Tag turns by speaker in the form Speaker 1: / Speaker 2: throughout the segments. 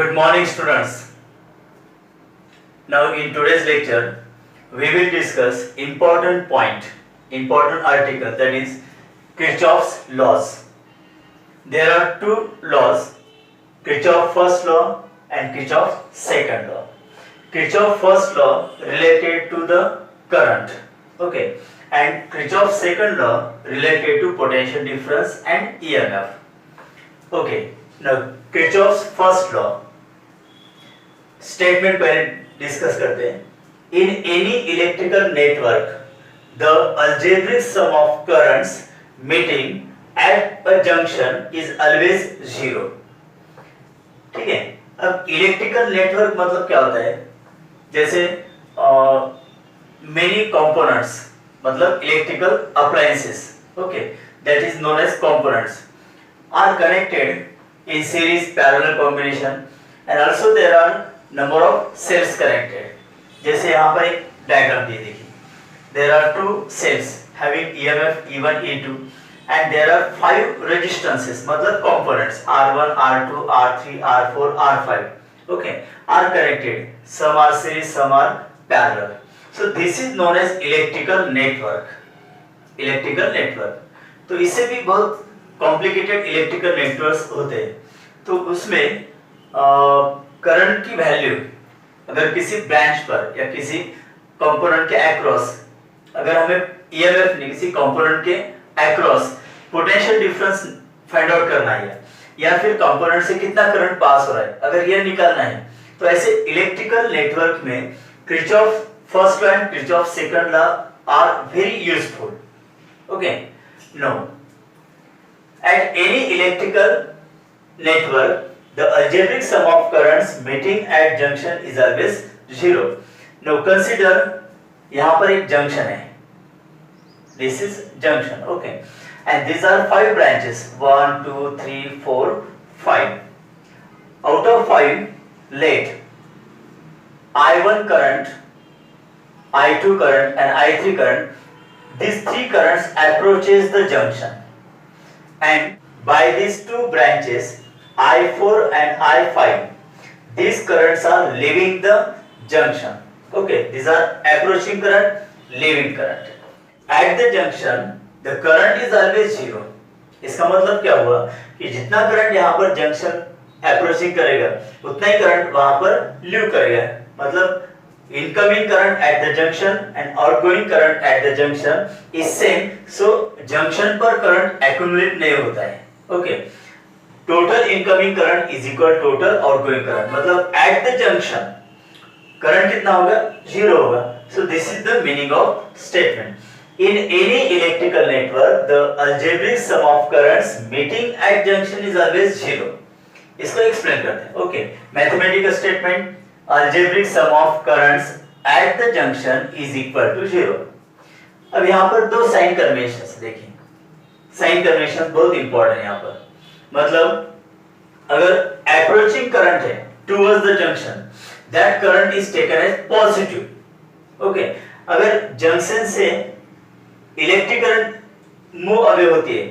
Speaker 1: Good morning, students. Now in today's lecture, we will discuss important article, that is Kirchhoff's laws. There are two laws, Kirchhoff's first law and Kirchhoff's second law. Kirchhoff's first law related to the current, okay, and Kirchhoff's second law related to potential difference and EMF. Okay, now Kirchhoff's first law statement पहले discuss करते हैं. In any electrical network the algebraic sum of currents meeting at a junction is always zero. ठीक है. अब electrical network मतलब क्या होता है? जैसे मेनी कंपोनेंट्स मतलब electrical appliances, okay, that is known as components are connected in series parallel combination and also there are number of cells connected. जैसे यहाँ पर एक डायग्राम दिए देखिए. There are two cells having EMF E1 E2 and there are 5 resistances मतलब components R1 R2 R3 R4 R5, okay, are connected. Some are series, some are parallel. So this is known as electrical network. Electrical network. तो इससे भी बहुत complicated electrical networks होते हैं. तो उसमें current की वैल्यू अगर किसी ब्रांच पर या किसी कंपोनेंट के अक्रॉस, अगर हमें ईएमएफ नहीं किसी कंपोनेंट के across potential difference find out करना है या फिर कंपोनेंट से कितना करंट पास हो रहा है, अगर ये निकालना है, तो ऐसे इलेक्ट्रिकल नेटवर्क में Kirchhoff first law and Kirchhoff second law are very useful. Okay. No, at any electrical network the algebraic sum of currents meeting at junction is always zero. Now consider यहाँ पर एक junction है. This is junction, okay, and these are 5 branches, 1 2 3 4 5. Out of 5, let I1 current, I2 current and I3 current, these 3 currents approaches the junction, and by these 2 branches I4 and I5, these currents are leaving the junction. Okay, these are approaching current, leaving current. At the junction, the current is always zero. इसका मतलब क्या हुआ कि जितना current यहाँ पर junction approaching करेगा उतना ही करंट वहां पर लीव करेगा. मतलब incoming current at the junction and outgoing current at the junction is same. So junction पर करंट एक्यूमुलेट नहीं होता है. Okay. Total incoming current is equal total outgoing current. मतलब एट द जंक्शन करंट कितना होगा? Zero होगा. So this is the meaning of statement. In any electrical network the algebraic sum of currents meeting at junction is always zero. इसको explain करते हैं. Okay. Mathematical statement algebraic sum of currents at the junction is equal to zero. अब यहाँ पर दो sign conventions देखिए. Sign convention बहुत important है यहाँ पर. मतलब अगर अप्रोचिंग करंट है towards the junction, that current is taken as positive. Okay. अगर जंक्शन से इलेक्ट्रिक करंट मूव अवे होती है,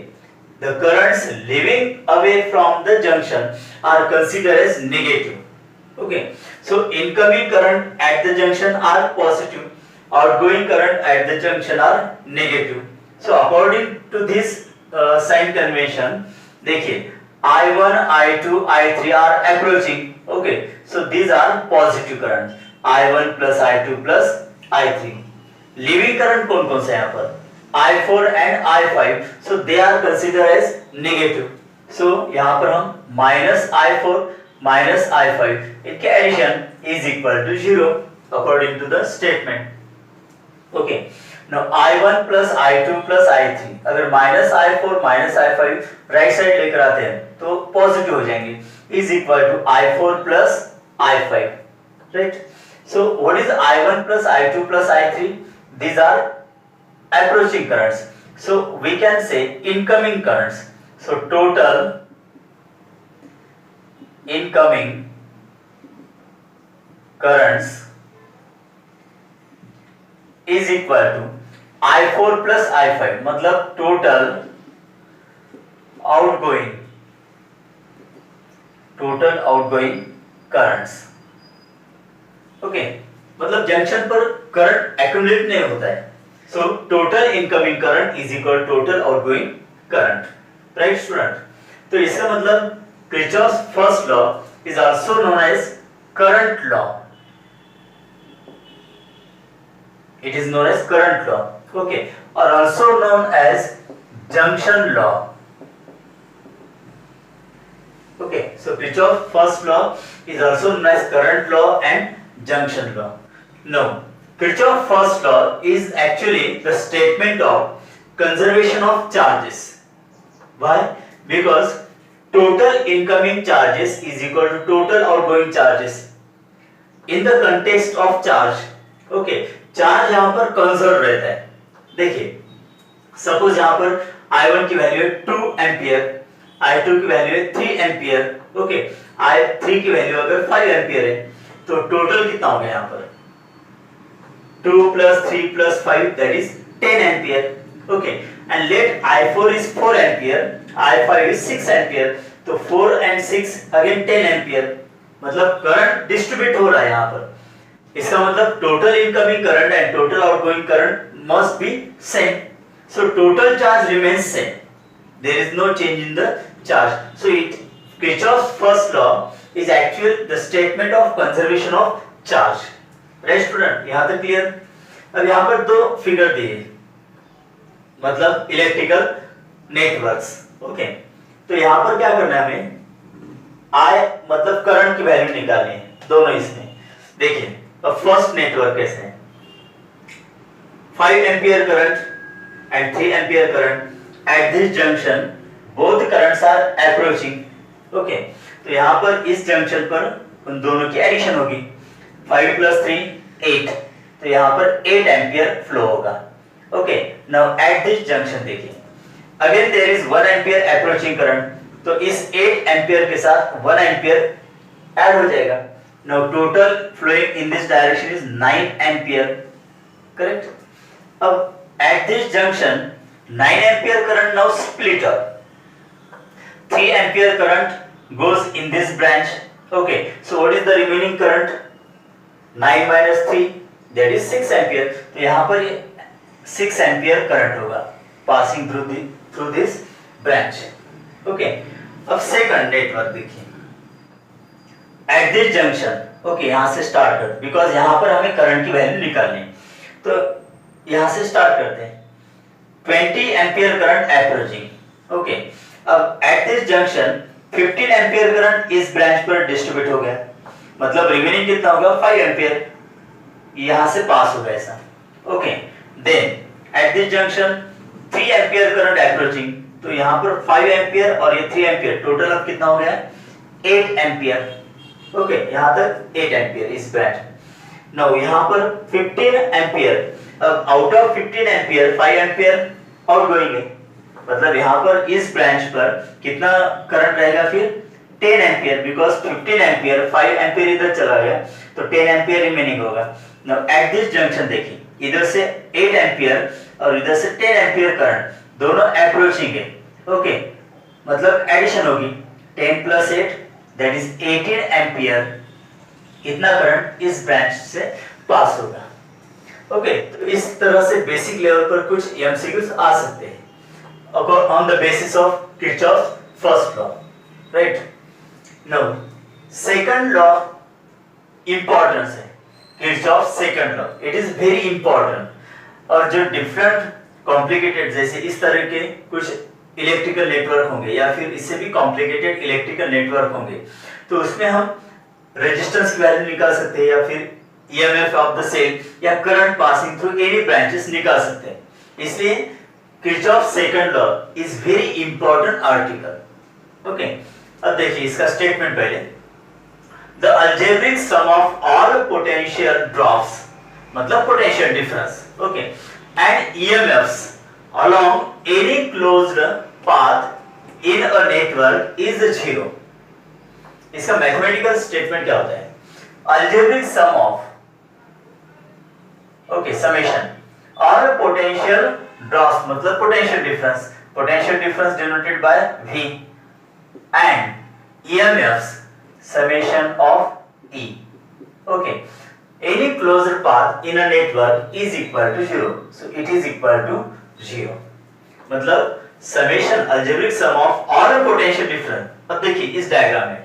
Speaker 1: the currents living away from the junction are considered as negative. Okay. So incoming current at the junction are positive, outgoing current at the junction are negative. So according to this sign convention देखिए I1, I2, I3 are approaching. Okay, so these are positive currents. I1 plus I2 plus I3. Leaving current कौन कौन से यहाँ पर? I4 and I5. So they are considered as negative. So यहाँ पर हम minus I4 minus I5 इनके addition is equal to 0 according to the statement. Okay. Now I1 plus I2 plus I3, अगर minus I4 minus I5 right side लेकर आते हैं तो positive हो जाएंगे, is equal to I4 plus I5, right? So what is I1 plus I2 plus I3? These are approaching currents. So we can say incoming currents. So total incoming currents is equal to I4 plus I5. मतलब total outgoing currents. Okay, मतलब junction पर current accumulate नहीं होता है. So total incoming current is equal total outgoing current. Right student? तो इसका मतलब Kirchhoff's first law is also known as current law. It is known as current law. Okay, और also known as junction law. Okay, so Kirchhoff's first law is also known as current law and junction law. Now, Kirchhoff's first law is actually the statement of conservation of charges. Why? Because total incoming charges is equal to total outgoing charges. In the context of charge, okay, charge यहाँ पर conserved रहता है. देखिए, suppose यहाँ पर I1 की value है 2 ampere, I2 की वैल्यू है 3 एम्पियर. ओके, I3 की वैल्यू अगर 5 एम्पियर है तो टोटल कितना हो गया यहाँ पर? 2 + 3 + 5 that is 10 ampere. Okay, and let I4 is 4 ampere, I5 is 6 ampere. तो 4 and 6 अगेन 10 एम्पियर. मतलब करंट डिस्ट्रीब्यूट हो रहा है यहाँ पर. इसका मतलब total incoming current and total outgoing current must be same. So total charge remains same. There is no change in the charge. So Kirchhoff's first law is actually the statement of conservation of charge. Right student? यहाँ तक clear? अब यहाँ पर दो figure दिए, मतलब electrical networks. Okay, तो यहाँ पर क्या करना है हमें? I मतलब करंट की वैल्यू निकालनी है दोनों इसमें. देखिए, अब फर्स्ट नेटवर्क कैसे है? 5 ampere current and 3 ampere current. At this junction, both currents are approaching. Okay, तो यहाँ पर इस जंक्शन पर उन दोनों की एडिशन होगी. 5 + 3 8. तो यहाँ पर 8 एम्पियर फ्लो होगा. Okay, now at this junction देखिए, again there is 1 ampere approaching current. तो इस 8 एम्पियर के साथ 1 एम्पियर ऐड हो जाएगा. Now total flowing in this direction is 9 ampere. Correct? अब at this junction 9 ampere current now split up. 3 ampere current goes in this branch. Okay, so what is the remaining current? 9 minus 3, that is 6 ampere. तो यहाँ पर 6 ampere current होगा passing through this branch. Okay, अब second network देखिए. At this junction, okay, यहाँ से start कर, because यहाँ पर हमें current की वैल्यू निकालनी. तो यहाँ से start करते हैं. 20 एम्पियर करंट अप्रोचिंग. ओके, अब eight this junction 15 ampere current इस ब्रांच पर डिस्ट्रीब्यूट हो गया. मतलब रिमेनिंग कितना होगा? 5 एम्पियर यहां से पास होगा ऐसा. Okay, then at this junction 3 ampere current approaching. तो यहां पर 5 एम्पियर और ये 3 एम्पियर, टोटल अब कितना हो गया? 8 एम्पियर. ओके, यहां तक 8 एम्पियर इस ब्रांच. नाउ यहां पर 15 एम्पियर. अब out of 15 ampere 5 ampere outgoing है. मतलब यहाँ पर इस ब्रांच पर कितना करंट रहेगा फिर? 10 एम्पियर, बिकॉज 15 एम्पियर 5 एम्पियर इधर चला गया तो 10 एम्पियर रिमेनिंग होगा. नाउ एट दिस जंक्शन देखिए, इधर से 8 एम्पियर और इधर से 10 एम्पियर करंट दोनों अप्रोचिंग है. ओके, मतलब एडिशन होगी. 10 + 8 दैट इज 18 एम्पियर. इतना करंट इस ब्रांच से पास होगा. ओके, तो इस तरह से बेसिक लेवल पर कुछ एमसीक्यूज आ सकते हैं on the basis of Kirchhoff's first law. Right? Now second law importance है. Kirchhoff's second law, it is very important. और जो डिफरेंट कॉम्प्लिकेटेड जैसे इस तरह के कुछ इलेक्ट्रिकल नेटवर्क होंगे या फिर इससे भी कॉम्प्लिकेटेड इलेक्ट्रिकल नेटवर्क होंगे, तो उसमें हम रेजिस्टेंस की वैल्यू निकाल सकते हैं या फिर EMF of the cell या current passing through any branches निकाल सकते हैं. इसलिए Kirchhoff's second law is very important article. Okay, अब देखिए इसका स्टेटमेंट पहले. The algebraic sum of all potential drops, मतलब potential difference, okay, and EMFs along any closed path in a network is 0. इसका मैथमेटिकल स्टेटमेंट क्या होता है? Algebraic sum of, okay, summation और पोटेंशियल ड्रॉप्स मतलब potential difference denoted by V, and EMFs summation of E. Okay, any closed path in a network is equal to 0, so it is equal to 0. मतलब summation algebraic sum of all potential difference. अब देखिए इस diagram में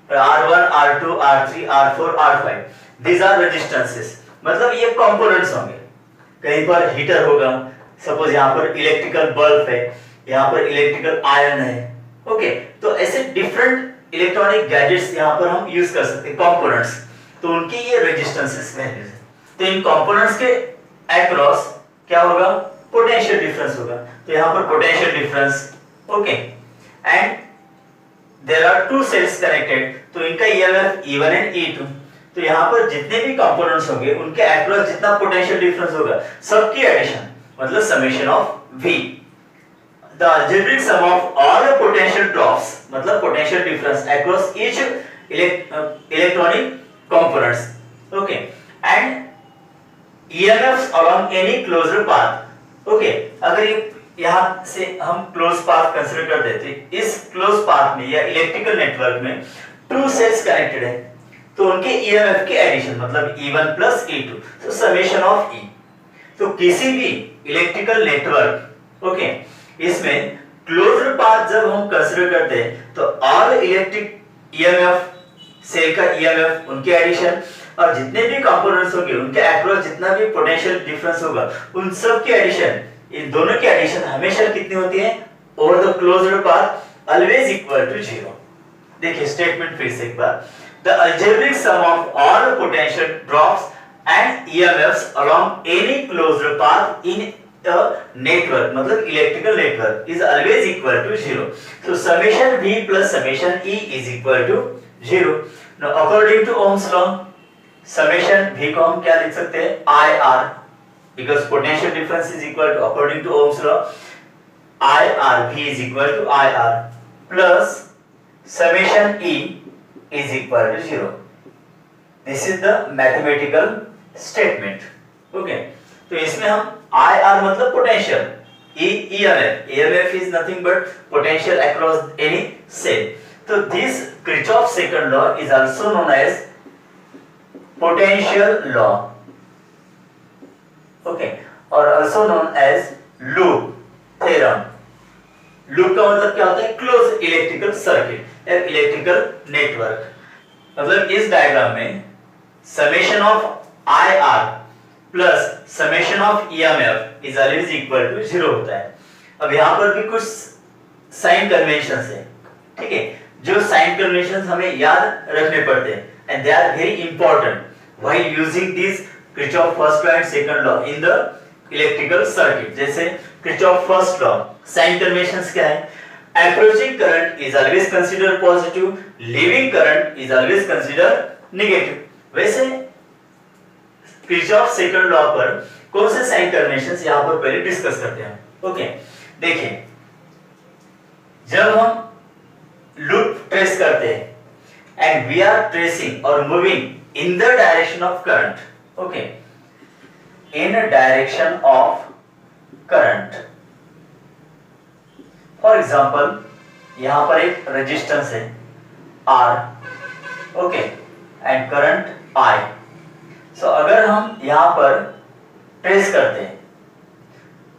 Speaker 1: R1, R2, R3, R4, R5 these are resistances, मतलब ये components होंगे. कहीं पर हीटर होगा, सपोज यहाँ पर इलेक्ट्रिकल बल्ब है, यहाँ पर इलेक्ट्रिकल आयरन है. ओके, तो ऐसे डिफरेंट इलेक्ट्रॉनिक गैजेट्स यहाँ पर हम यूज कर सकते हैं, कंपोनेंट्स. तो उनकी ये रेजिस्टेंसेस वैल्यूज है. तो इन कंपोनेंट्स के अक्रॉस क्या होगा, पोटेंशियल डिफरेंस होगा. तो यहाँ पर potential difference. Okay, and there are two cells connected, तो इनका EMF E1 एंड E2. तो यहाँ पर जितने भी कंपोनेंट्स होंगे उनके अक्रॉस जितना पोटेंशियल डिफरेंस होगा सबकी एडिशन मतलब summation of V. The algebraic sum of all the potential drops मतलब potential difference across each electronic components. Okay, and EMFs along any closed path. Okay, अगर यहाँ से हम क्लोज पाथ कंसीडर कर देते, इस क्लोज पाथ में या इलेक्ट्रिकल नेटवर्क में टू सेल्स कनेक्टेड है, तो उनके EMF के एडिशन मतलब E1 प्लस E2, तो समेशन ऑफ E. तो किसी भी इलेक्ट्रिकल नेटवर्क, ओके, इसमें क्लोज्ड पाथ जब हम कंसीडर करते हैं तो ऑल इलेक्ट्रिक EMF सेल का EMF उनके एडिशन और जितने भी कंपोनेंट्स होंगे उनके अक्रॉस जितना भी पोटेंशियल डिफरेंस होगा उन सब के एडिशन, इन दोनों की एडिशन हमेशा कितनी होती है, over the closed path always equal to 0. देखिए स्टेटमेंट फिर से एक बार, the algebraic sum of all potential drops and EMFs along any closed path in a network मतलब electrical network is always equal to 0. So summation V plus summation E is equal to 0. Now according to Ohm's law, summation V को हम क्या लिख सकते हैं, IR, because potential difference is equal to, according to Ohm's law, IR V is equal to IR plus summation E is equal to 0. This is the mathematical statement. Okay, तो इसमें हम IR मतलब potential, EMF is nothing but potential across any cell. So this Kirchhoff's second law is also known as potential law. Okay, or also known as loop theorem. Loop का मतलब क्या होता है, close electrical circuit या electrical network. मतलब इस diagram में summation of IR plus summation of EMF is always equal to 0 होता है. अब यहाँ पर भी कुछ साइन कन्वेंशंस है, ठीक है, जो साइन कन्वेंशंस हमें याद रखने पड़ते हैं and they are very important while using this Kirchhoff first law and second law in the electrical circuit. जैसे Kirchhoff first law sign conventions क्या है, approaching current is always consider positive, leaving current is always consider negative. वैसे Kirchhoff second law पर कौन से sign conventions यहां पर पहले डिस्कस करते हैं. ओके, देखिए जब हम लूप ट्रेस करते हैं एंड वी आर ट्रेसिंग और moving in the direction of current, okay, in direction of current. For example यहां पर एक रेजिस्टेंस है R, okay, and current I. So अगर हम यहां पर ट्रेस करते हैं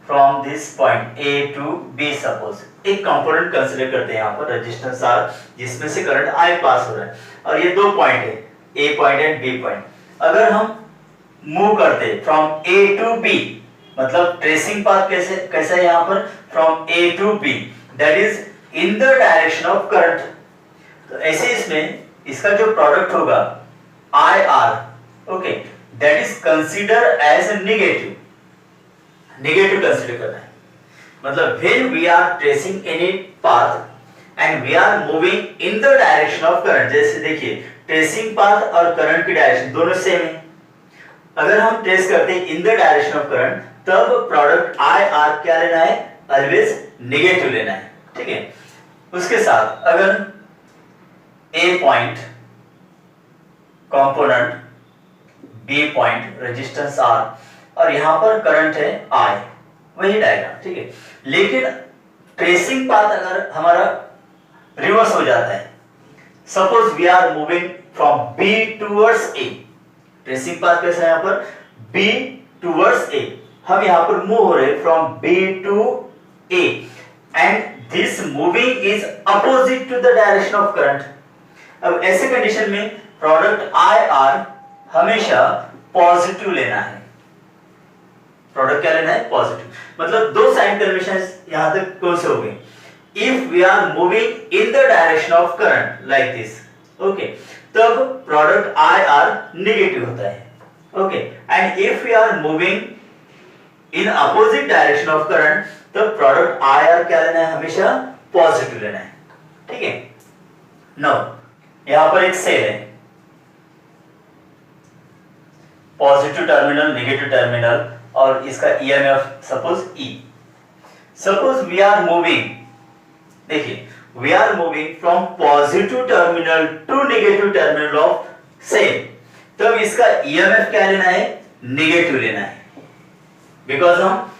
Speaker 1: from this point A to B, suppose एक कंपोनेंट कंसीडर करते हैं यहां पर रेजिस्टेंस R जिसमें से करंट I पास हो रहा है और ये दो पॉइंट है, A point and B point. अगर हम मूव करते हैं फ्रॉम A टू B, मतलब ट्रेसिंग पाथ कैसा है यहां पर, from A to B, that is in the direction of current. तो ऐसे इसमें इसका जो प्रोडक्ट होगा IR, okay, that is consider as negative. Negative consider करना है मतलब when we are tracing any path and we are moving in the direction of current. जैसे देखिए ट्रेसिंग पाथ और करंट की डायरेक्शन दोनों सेम है. अगर हम ट्रेस करते हैं इन द डायरेक्शन ऑफ करंट तब प्रोडक्ट IR क्या लेना है, ऑलवेज नेगेटिव लेना है, ठीक है. उसके साथ अगर A point component, B point resistance R और यहां पर करंट है I, वही डायग्राम, ठीक है. लेकिन ट्रेसिंग पाथ अगर हमारा रिवर्स हो जाता है, suppose we are moving from B towards A। Tracing path कैसा है यहाँ पर? B towards A। हम यहाँ पर मूव हो रहे from B to A and this moving is opposite to the direction of current. अब ऐसे कंडीशन में प्रोडक्ट IR हमेशा पॉजिटिव लेना है। प्रोडक्ट क्या लेना है? पॉजिटिव। मतलब दो साइन कन्वेंशन यहां तक कौन से हो गए? If we are moving in the direction of current like this, okay, तब प्रोडक्ट IR नेगेटिव होता है, okay, and if we are moving in opposite direction of current तब प्रोडक्ट IR क्या लेना है? हमेशा पॉजिटिव लेना है, ठीक है। नाउ यहां पर एक सेल है, पॉजिटिव टर्मिनल, नेगेटिव टर्मिनल, और इसका EMF suppose E। Suppose we are moving, देखिए we are moving from positive terminal to negative terminal of cell, तब इसका EMF क्या लेना है? नेगेटिव लेना है, बिकॉज हम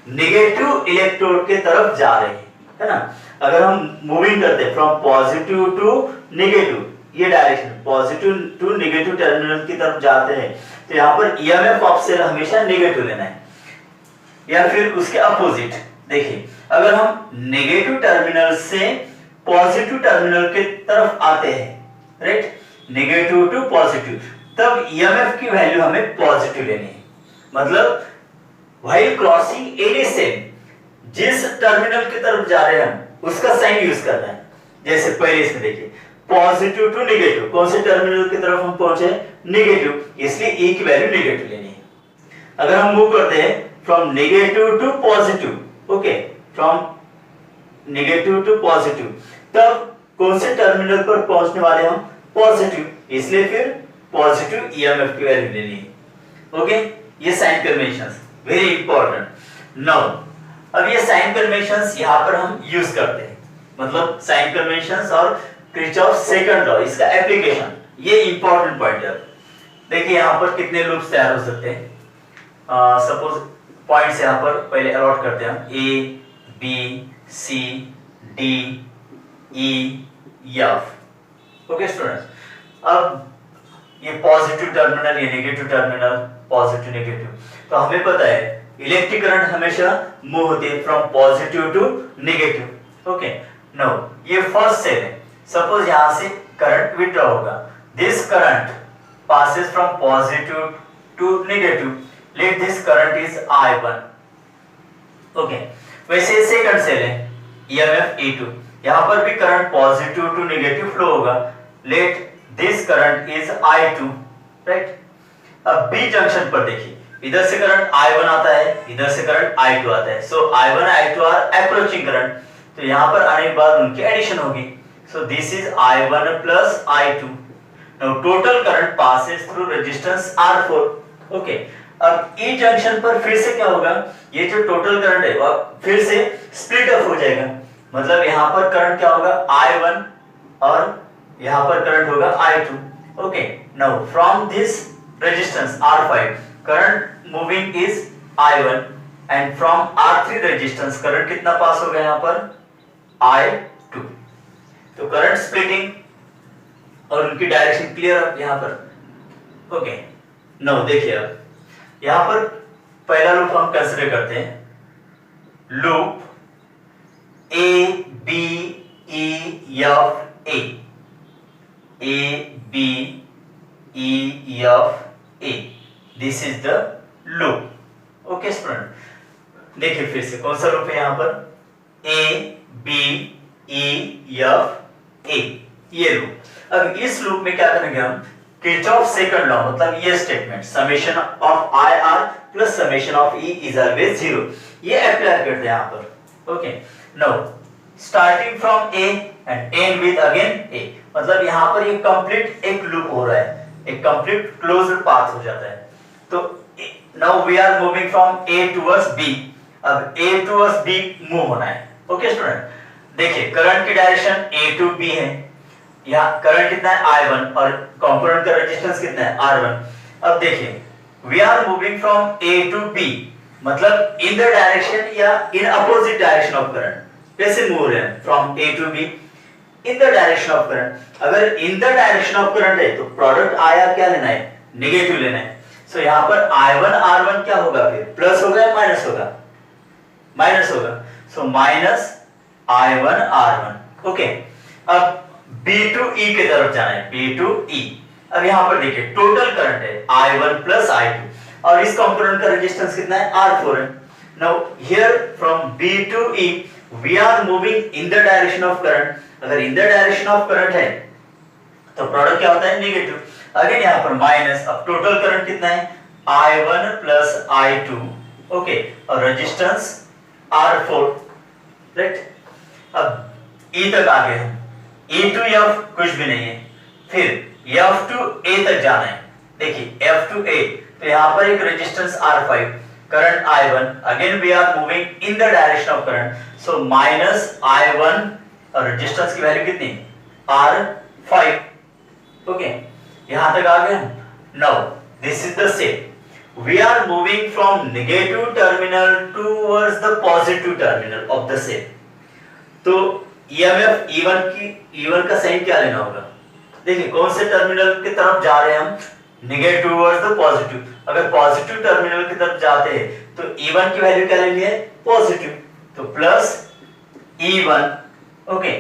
Speaker 1: नेगेटिव इलेक्ट्रोड के तरफ जा रहे हैं, है ना। अगर हम मूविंग करते हैं फ्रॉम पॉजिटिव टू नेगेटिव, ये direction positive to negative terminal की तरफ जाते हैं, तो यहाँ पर EMF ऑफ सेल हमेशा नेगेटिव लेना है, या फिर उसके अपोजिट। देखिए अगर हम नेगेटिव टर्मिनल से पॉजिटिव टर्मिनल के तरफ आते हैं, राइट, नेगेटिव टू पॉजिटिव, तब EMF की वैल्यू हमें पॉजिटिव लेनी है। मतलब व्हाइल क्रॉसिंग एनी सेल, जिस टर्मिनल की तरफ जा रहे हैं हम उसका साइन यूज करना है। जैसे पहले इसमें देखिए पॉजिटिव टू नेगेटिव, कौन से टर्मिनल की तरफ हम पहुंचे? नेगेटिव, इसलिए E की वैल्यू नेगेटिव लेनी है। अगर हम मूव करते हैं from negative to positive, okay, from negative to positive, तब कौन से टर्मिनल पर पहुंचने वाले हम? पॉजिटिव, इसलिए फिर पॉजिटिव EMF की वैल्यू लेनी है, ओके। ये sign conventions very important. Now अब ये साइन कन्वेंशंस यहां पर हम यूज करते हैं, मतलब साइन कन्वेंशंस और किरचॉफ सेकंड लॉ, इसका एप्लीकेशन, ये इंपॉर्टेंट पॉइंट है। देखिए यहां पर कितने लूप्स तैयार हो सकते हैं? सपोज पॉइंट्स यहां पर पहले अलॉट करते हैं हम, A B C D E F, okay students. अब ये पॉजिटिव टर्मिनल, ये नेगेटिव टर्मिनल, पॉजिटिव नेगेटिव, तो हमें पता है इलेक्ट्रिक करंट हमेशा मूव होती है from positive to negative, okay. Now ये फर्स्ट सेल है, सपोज यहां से करंट विथड्रॉ होगा, this current passes from positive to negative, let this current is I1, okay। वैसे सेकंड सेल है EMF E2, यहां पर भी current positive to negative flow होगा, let this current is I2, right. अब B जंक्शन पर देखिए, इधर से करंट I1 आता है, इधर से करंट I2 आता है, सो I1 I2 are approaching current, तो यहां पर आने के बाद उनकी एडिशन होगी, सो this is I1 plus I2। Now total current passes through resistance R4, okay। अब E जंक्शन पर फिर से क्या होगा? ये जो टोटल करंट है वो फिर से स्प्लिट अप हो जाएगा, मतलब यहाँ पर करंट क्या होगा? I1 और यहाँ पर करंट होगा I2, okay। Now from this resistance R5 current moving is I1 and from R3 resistance current कितना पास होगा यहाँ पर? I2। तो करंट स्प्लिटिंग और उनकी डायरेक्शन क्लियर यहाँ पर, ओके। नाउ देखिए अब यहाँ पर पहला लूप हम कंसीडर करते हैं, loop A B E F A, A B E F A, this is the loop, okay student. देखिए फिर से कौन सा लूप है यहाँ पर? A B E F A, ये लूप। अब इस लूप में क्या करेंगे हम? किरचॉफ सेकंड लॉ, मतलब ये statement summation of IR plus summation of E is always 0, ये अप्लाई करते हैं यहाँ पर, okay. Now starting from A and and with again A, मतलब यहाँ पर ये कंप्लीट एक लूप हो रहा है, एक कंप्लीट क्लोज्ड पाथ हो जाता है। तो now we are moving from A towards B, अब A टुवर्ड्स B मूव होना है, ओके स्टूडेंट। देखिए करंट की डायरेक्शन A टू B है, यहाँ करंट कितना है? I1 और कंपोनेंट का रेजिस्टेंस कितना है? R1। अब देखिए we are moving from A to B, मतलब इन द डायरेक्शन या in opposite direction of current, कैसे मूव रहे हैं? From A to B। In the direction of current. अगर in the direction of current है तो प्रोडक्ट आया क्या लेना है, नेगेटिव लेना है। सो यहाँ पर I1 R1 क्या होगा, फिर प्लस होगा या माइनस होगा, माइनस होगा। सो माइनस I1 R1। ओके, अब B टू E की तरफ जाना है, B टू E। अब यहाँ पर देखिए टोटल करंट है I1 प्लस I2 और इस कंपोनेंट का रेजिस्टेंस कितना है, R4 है। Now here from B to E we are moving in the direction of current. अगर in the direction of current है तो प्रोडक्ट क्या होता है, नेगेटिव। अगेन यहाँ पर माइनस, अब टोटल करंट कितना है, I1 प्लस I2। ओके, और रेजिस्टेंस R4, राइट। अब E तक आ गए हम, E टू F कुछ भी नहीं है, फिर F टू A तक जाना है। देखिए F टू A, तो यहाँ पर एक resistance R5, current I1, again we are moving in the direction of current, so minus I1 और रेजिस्टेंस की वैल्यू कितनी, R5। ओके, यहां तक आ गए हम। Now this is the same, we are moving from negative terminal towards the positive terminal of the same. तो EMF E1 का साइन क्या लेना होगा, देखिए कौन से टर्मिनल की तरफ जा रहे हैं हम, नेगेटिव टुवर्ड्स द पॉजिटिव। अगर पॉजिटिव टर्मिनल की तरफ जाते हैं तो E1 की वैल्यू क्या लेनी है, पॉजिटिव, तो plus E1 okay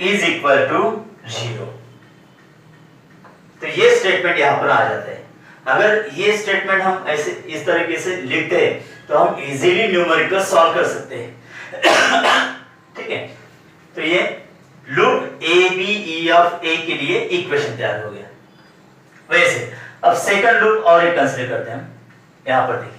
Speaker 1: is equal to 0। तो ये स्टेटमेंट यहां पर आ जाता है। अगर ये स्टेटमेंट हम ऐसे इस तरीके से लिखते हैं तो हम इजीली न्यूमेरिकल सॉल्व कर सकते हैं। ठीक है, तो ये लूप ABEA के लिए इक्वेशन तैयार हो गया। वैसे अब सेकंड लूप और एक कंसीडर करते हैं हम। यहां पर देखिए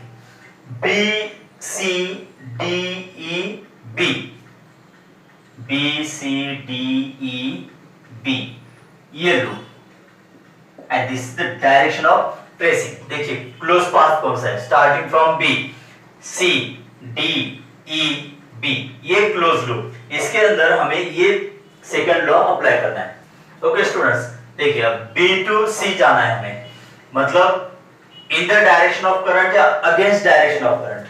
Speaker 1: BCDEB ये loop, and this is the direction of tracing. देखिए क्लोज पाथ कौन सा है, starting from B, C, D, E, B, ये क्लोज लूप, इसके अंदर हमें ये सेकंड लॉ अप्लाई करना है। ओके स्टूडेंट्स, देखिए अब B टू C जाना है हमें, मतलब in the direction of current या अगेंस्ट डायरेक्शन ऑफ करंट।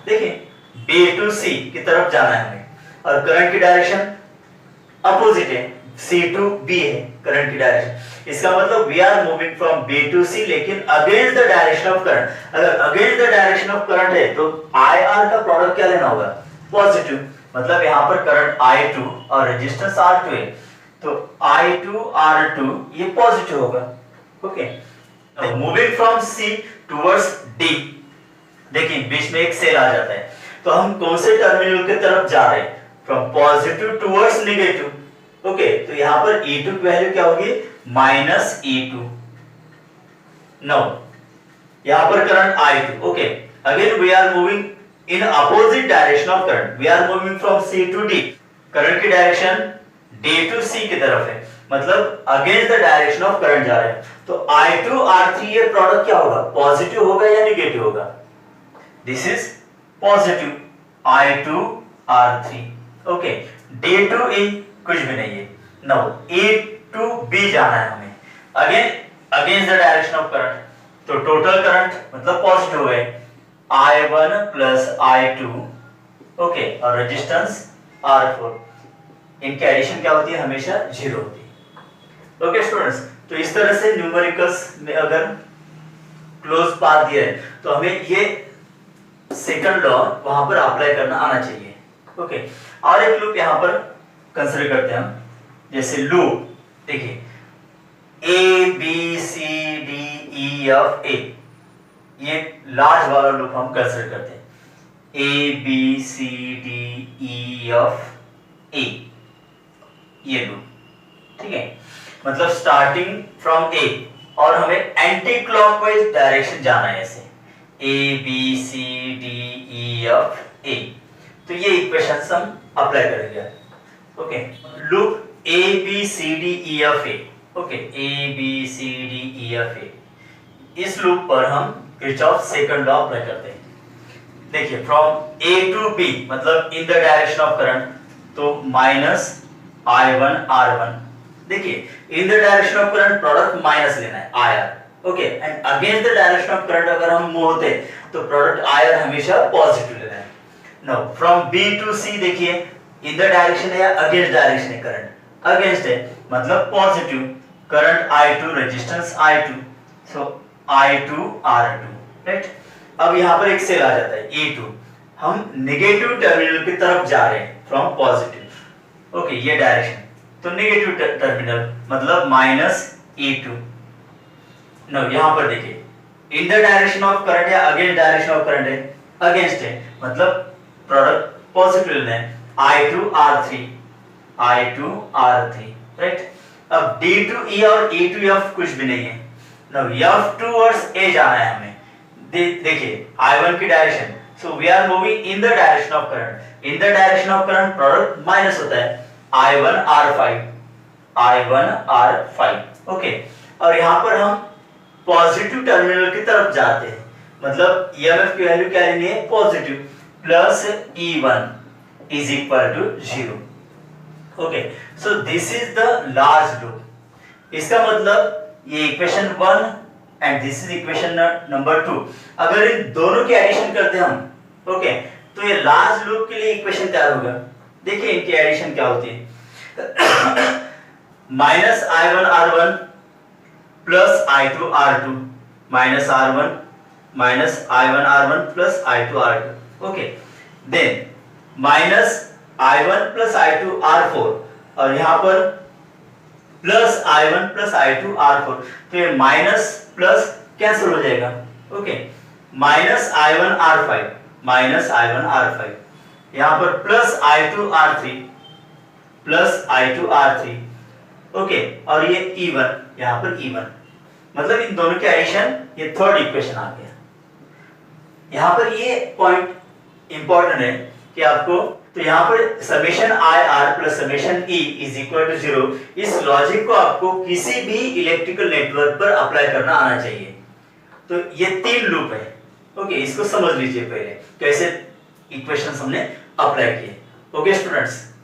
Speaker 1: देखिए B टू C की तरफ जाना है हमें, और करंट की डायरेक्शन अपोजिट है, C टू B है करंट की डायरेक्शन। इसका मतलब we are moving from B to C लेकिन against the direction of current. अगर against the direction of current है तो IR का प्रोडक्ट क्या लेना होगा, पॉजिटिव, मतलब यहाँ पर करंट I2 और रेजिस्टेंस R2 है, तो I2 R2 ये पॉजिटिव होगा। Okay, moving from C towards D, देखिए बीच में एक सेल आ जाता है, तो हम कौन से टर्मिनल की तरफ जा रहे हैं, from positive towards negative. Okay, तो यहां पर E2 की वैल्यू क्या होगी, माइनस E2। नो, यहां पर current I2। Okay, again we are moving in opposite direction of current, we are moving from C to D, current की डायरेक्शन D टू C की तरफ है, मतलब against the direction of current जा रहे हैं। तो I2 R3 ये प्रोडक्ट क्या होगा, पॉजिटिव होगा या नेगेटिव होगा, this is positive, I2 R3। Okay, D to E कुछ भी नहीं है। नाउ E टू B जाना है हमें, again against the direction of current, तो टोटल करंट मतलब पॉजिटिव हो गए, I1 प्लस I2। ओके, और रेजिस्टेंस R4, इनकी एडिशन क्या होती है, हमेशा 0 होती है। ओके स्टूडेंट्स, तो इस तरह से न्यूमेरिकल्स में अगर क्लोज पाथ दिया है तो हमें ये सेकंड लॉ वहां पर अप्लाई करना आना चाहिए। ओके, और एक लूप यहां पर कंसीडर करते हैं हम, जैसे लूप देखिए ABCDEFA, ये लार्ज वाला लूप हम कंसीडर करते हैं, ABCDEFA ये लूप, ठीक है, मतलब स्टार्टिंग फ्रॉम A और हमें एंटी क्लॉकवाइज डायरेक्शन जाना है, ऐसे ABCDEFA। तो ये इक्वेशंस हम अप्लाई करेंगे। Okay, loop ABCDEFA, okay ABCDEFA, इस लूप पर हम किरचॉफ सेकंड लॉ अप्लाई करते हैं। देखिए फ्रॉम A टू B, मतलब in the direction of current, तो माइनस I1 R1। देखिए in the direction of current product minus लेना है IR, okay, and against the direction of current अगर हम मूव होते तो प्रोडक्ट IR हमेशा पॉजिटिव लेना है। Now from B to C देखिए इन द डायरेक्शन है या अगेंस्ट डायरेक्शन है करंट, अगेंस्ट है मतलब positive, current I2 resistance I2, so I2 R2, right. अब यहाँ पर एक सेल आ जाता है E2, हम नेगेटिव टर्मिनल की तरफ जा रहे हैं फ्रॉम पॉजिटिव, ओके ये डायरेक्शन, तो नेगेटिव टर्मिनल मतलब -E2। नो यहाँ पर देखिए in the direction of current या अगेंस्ट डायरेक्शन ऑफ करंट है, अगेंस्ट है मतलब प्रोडक्ट पॉजिटिव है I2R3, राइट। अब D2E और E2F कुछ भी नहीं है, नाउ F टुवर्ड्स A जाना है हमें। देखिए I1 की direction, so we are moving in the direction of current, in the direction of current product minus होता है I1R5, ओके। और यहाँ पर हम पॉजिटिव टर्मिनल की तरफ जाते हैं, मतलब EMF की वैल्यू क्या लेनी है, positive, plus E1 is equal to 0, okay. So this is the large loop. इसका मतलब ये equation 1 and this is equation number 2, अगर इन दोनों की एडिशन करते हैं हम, ओके, तो ये लार्ज लूप के लिए इक्वेशन तैयार होगा। देखिए इनकी एडिशन क्या होती है, -I1R1 plus I2R2 minus R1 minus I1R1 plus I2R2, okay. Then minus I1 plus I2R4 और यहाँ पर प्लस I1 प्लस I2R4, तो ये माइनस प्लस कैंसिल हो जाएगा, okay. Minus I1R5 minus I1R5, यहाँ पर plus I2R3 plus I2R3, okay. और ये E1 यहाँ पर E1, मतलब इन दोनों के एडिशन, ये थर्ड इक्वेशन आ गया। यहाँ पर ये पॉइंट इंपॉर्टेंट है कि आपको, तो यहाँ पर summation IR plus summation E is equal to 0, इस लॉजिक को आपको किसी भी इलेक्ट्रिकल नेटवर्क पर अप्लाई करना आना चाहिए। तो ये 3 लूप है, ओके, इसको समझ लीजिए पहले कैसे इक्वेशंस हमने अप्लाई किए, ओके स्टूडेंट्स।